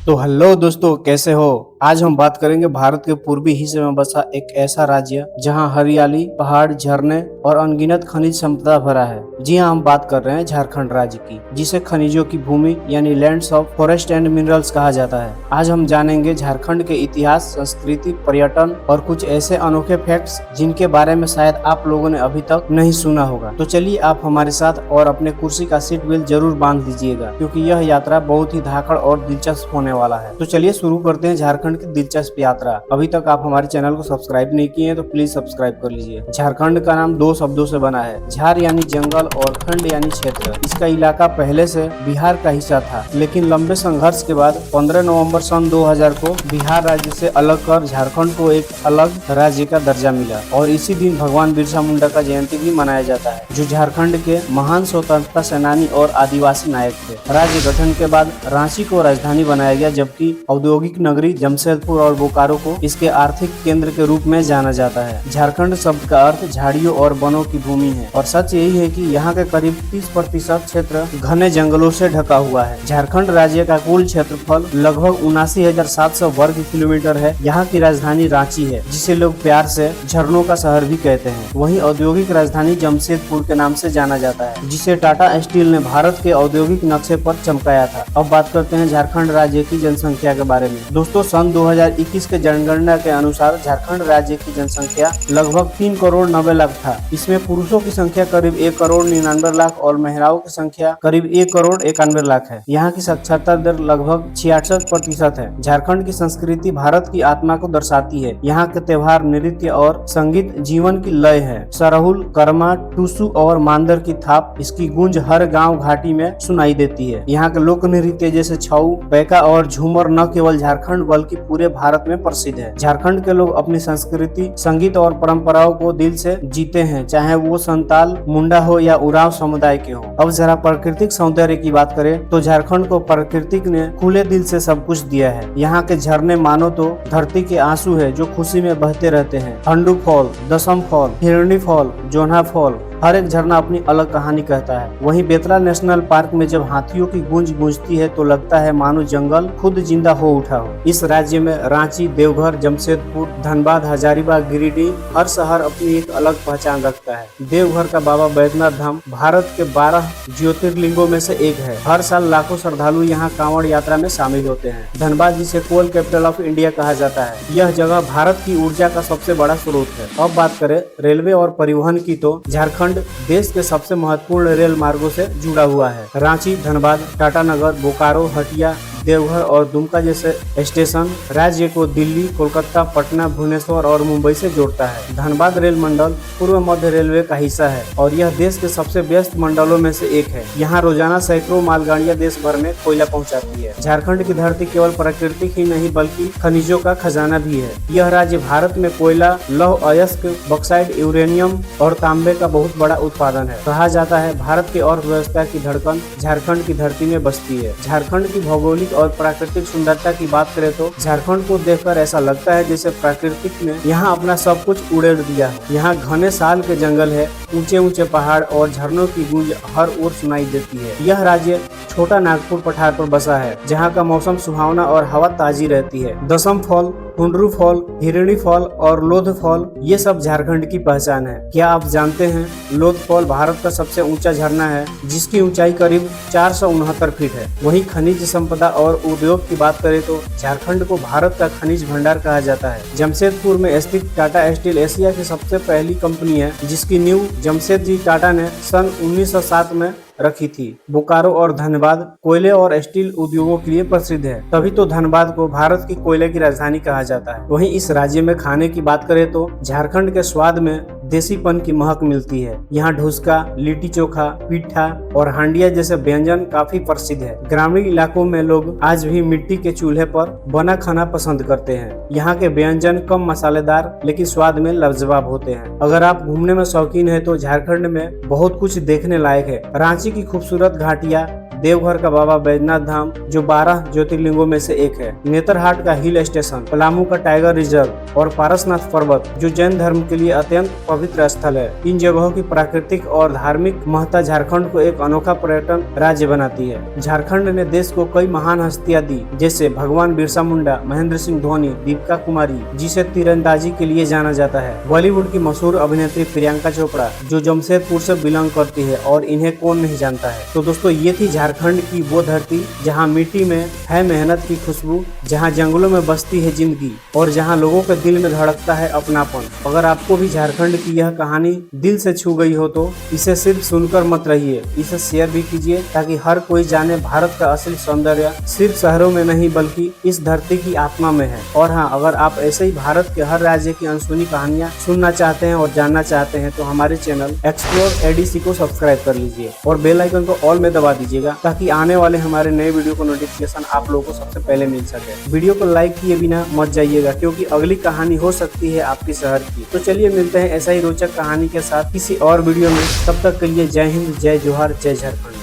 तो हेलो दोस्तों, कैसे हो। आज हम बात करेंगे भारत के पूर्वी हिस्से में बसा एक ऐसा राज्य जहां हरियाली, पहाड़, झरने और अनगिनत खनिज संपदा भरा है। जी हां, हम बात कर रहे हैं झारखंड राज्य की, जिसे खनिजों की भूमि यानी lands of forest and minerals कहा जाता है। आज हम जानेंगे झारखंड के इतिहास, संस्कृति, पर्यटन और कुछ ऐसे अनोखे फैक्ट्स जिनके बारे में शायद आप लोगों ने अभी तक नहीं सुना होगा। तो चलिए आप हमारे साथ और अपने कुर्सी का सीट बेल्ट जरूर बांध लीजिएगा, क्योंकि यह यात्रा बहुत ही धाकड़ और दिलचस्प होने वाला है। तो चलिए शुरू करते हैं झारखंड की दिलचस्प यात्रा। अभी तक आप हमारे चैनल को सब्सक्राइब नहीं किए हैं तो प्लीज सब्सक्राइब कर लीजिए। झारखंड का नाम दो शब्दों से बना है, झार यानी जंगल और खंड यानी क्षेत्र। इसका इलाका पहले से बिहार का हिस्सा था, लेकिन लंबे संघर्ष के बाद 15 नवंबर सन 2000 को बिहार राज्य से अलग कर झारखंड को एक अलग राज्य का दर्जा मिला। और इसी दिन भगवान बिरसा मुंडा का जयंती भी मनाया जाता है, जो झारखंड के महान स्वतंत्रता सेनानी और आदिवासी नायक थे। राज्य गठन के बाद रांची को राजधानी बनाया गया, जबकि औद्योगिक नगरी जमशेदपुर और बोकारो को इसके आर्थिक केंद्र के रूप में जाना जाता है। झारखंड शब्द का अर्थ झाड़ियों और वनों की भूमि है, और सच यही है कि यहाँ के करीब 30% क्षेत्र घने जंगलों से ढका हुआ है। झारखंड राज्य का कुल क्षेत्रफल लगभग 79,700 वर्ग किलोमीटर है। यहाँ की राजधानी रांची है, जिसे लोग प्यार से झरनों का शहर भी कहते हैं। वहीं औद्योगिक राजधानी जमशेदपुर के नाम से जाना जाता है, जिसे टाटा स्टील ने भारत के औद्योगिक नक्शे पर चमकाया था। अब बात करते हैं झारखंड राज्य की जनसंख्या के बारे में। दोस्तों, सन 2021 के जनगणना के अनुसार झारखंड राज्य की जनसंख्या लगभग 3 करोड़ 90 लाख था। इसमें पुरुषों की संख्या करीब 1 करोड़ 99 लाख और महिलाओं की संख्या करीब 1 करोड़ 91 लाख है। यहाँ की साक्षरता दर लगभग 66% है। झारखंड की संस्कृति भारत की आत्मा को दर्शाती है। यहाँ के त्योहार, नृत्य और संगीत जीवन की लय है। सरहुल, कर्मा, टूसू और मांदर की थाप, इसकी गूंज हर गांव घाटी में सुनाई देती है। यहाँ के लोक नृत्य जैसे छऊ, पैका और झूमर न केवल झारखंड बल्कि पूरे भारत में प्रसिद्ध है। झारखंड के लोग अपनी संस्कृति, संगीत और परंपराओं को दिल से जीते हैं, चाहे वो संताल, मुंडा हो या उरांव समुदाय के हो। अब जरा प्राकृतिक सौंदर्य की बात करें तो झारखंड को प्रकृति ने खुले दिल से सब कुछ दिया है। यहाँ के झरने मानो तो धरती के आंसू है, जो खुशी में बहते रहते हैं। हंडू फॉल, दसम फॉल, हिरणी फॉल, जोन्हा फॉल, हर एक झरना अपनी अलग कहानी कहता है। वहीं बेतला नेशनल पार्क में जब हाथियों की गूंज गूंजती है तो लगता है मानो जंगल खुद जिंदा हो उठा हो। इस राज्य में रांची, देवघर, जमशेदपुर, धनबाद, हजारीबाग, गिरिडीह, हर शहर अपनी एक अलग पहचान रखता है। देवघर का बाबा बैद्यनाथ धाम भारत के 12 ज्योतिर्लिंगों में से एक है। हर साल लाखों श्रद्धालु यहाँ कांवड़ यात्रा में शामिल होते हैं। धनबाद, जिसे कोल कैपिटल ऑफ इंडिया कहा जाता है, यह जगह भारत की ऊर्जा का सबसे बड़ा स्रोत है। अब बात करें रेलवे और परिवहन की तो झारखंड देश के सबसे महत्वपूर्ण रेल मार्गों से जुड़ा हुआ है। रांची, धनबाद, टाटानगर, बोकारो, हटिया, देवघर और दुमका जैसे स्टेशन राज्य को दिल्ली, कोलकाता, पटना, भुवनेश्वर और मुंबई से जोड़ता है। धनबाद रेल मंडल पूर्व मध्य रेलवे का हिस्सा है और यह देश के सबसे व्यस्त मंडलों में से एक है। यहाँ रोजाना सैकड़ों मालगाड़ियां देश भर में कोयला पहुँचाती है। झारखंड की धरती केवल प्राकृतिक ही नहीं बल्कि खनिजों का खजाना भी है। यह राज्य भारत में कोयला, लौह अयस्क, बॉक्साइट, यूरेनियम और तांबे का बहुत बड़ा उत्पादन है। कहा जाता है भारत की अर्थव्यवस्था की धड़कन झारखंड की धरती में बसती है। झारखंड की भौगोलिक और प्राकृतिक सुंदरता की बात करें तो झारखंड को देखकर ऐसा लगता है जैसे प्रकृति ने यहाँ अपना सब कुछ उड़ेल दिया है। यहाँ घने साल के जंगल है, ऊंचे ऊंचे पहाड़ और झरनों की गूंज हर ओर सुनाई देती है। यह राज्य छोटा नागपुर पठार पर बसा है, जहाँ का मौसम सुहावना और हवा ताजी रहती है। दसम फॉल, हुंडरू फॉल, हिरणी फॉल और लोध फॉल, ये सब झारखंड की पहचान है। क्या आप जानते हैं लोध फॉल भारत का सबसे ऊंचा झरना है, जिसकी ऊंचाई करीब 469 फीट है। वहीं खनिज संपदा और उद्योग की बात करें तो झारखंड को भारत का खनिज भंडार कहा जाता है। जमशेदपुर में स्थित टाटा स्टील एशिया की सबसे पहली कंपनी है, जिसकी नींव जमशेदजी टाटा ने सन 1907 में रखी थी। बोकारो और धनबाद कोयले और स्टील उद्योगों के लिए प्रसिद्ध है, तभी तो धनबाद को भारत की कोयले की राजधानी कहा जाता है। वहीं इस राज्य में खाने की बात करें तो झारखंड के स्वाद में देसीपन की महक मिलती है। यहाँ ढुसका, लिट्टी चोखा, पिट्ठा और हांडिया जैसे व्यंजन काफी प्रसिद्ध है। ग्रामीण इलाकों में लोग आज भी मिट्टी के चूल्हे पर बना खाना पसंद करते हैं। यहाँ के व्यंजन कम मसालेदार लेकिन स्वाद में लाजवाब होते हैं। अगर आप घूमने में शौकीन है तो झारखंड में बहुत कुछ देखने लायक है। रांची की खूबसूरत घाटियाँ, देवघर का बाबा बैद्यनाथ धाम जो 12 ज्योतिर्लिंगों में से एक है, नेतरहाट का हिल स्टेशन, पलामू का टाइगर रिजर्व और पारसनाथ पर्वत जो जैन धर्म के लिए अत्यंत पवित्र स्थल है। इन जगहों की प्राकृतिक और धार्मिक महत्ता झारखंड को एक अनोखा पर्यटन राज्य बनाती है। झारखंड ने देश को कई महान हस्तियां दी, जैसे भगवान बिरसा मुंडा, महेंद्र सिंह धोनी, दीपिका कुमारी, जिसे तीरंदाजी के लिए जाना जाता है, बॉलीवुड की मशहूर अभिनेत्री प्रियंका चोपड़ा, जो जमशेदपुर से बिलोंग करती है, और इन्हें कौन नहीं जानता है। तो दोस्तों, ये थी झारखंड की वो धरती जहाँ मिट्टी में है मेहनत की खुशबू, जहाँ जंगलों में बसती है जिंदगी, और जहाँ लोगों के दिल में धड़कता है अपनापन। अगर आपको भी झारखंड की यह कहानी दिल से छू गई हो तो इसे सिर्फ सुनकर मत रहिए, इसे शेयर भी कीजिए, ताकि हर कोई जाने भारत का असली सौंदर्य सिर्फ शहरों में नहीं बल्कि इस धरती की आत्मा में है। और हाँ, अगर आप ऐसे ही भारत के हर राज्य की अनसुनी कहानियाँ सुनना चाहते हैं और जानना चाहते हैं तो हमारे चैनल एक्सप्लोर एडीसी को सब्सक्राइब कर लीजिए और बेल आइकन को ऑल में दबा दीजिएगा, ताकि आने वाले हमारे नए वीडियो को नोटिफिकेशन आप लोगों को सबसे पहले मिल सके। वीडियो को लाइक किए बिना मत जाइएगा, क्योंकि अगली कहानी हो सकती है आपके शहर की। तो चलिए मिलते हैं ऐसा ही रोचक कहानी के साथ किसी और वीडियो में। तब तक के लिए जय हिंद, जय जोहार, जय झारखंड।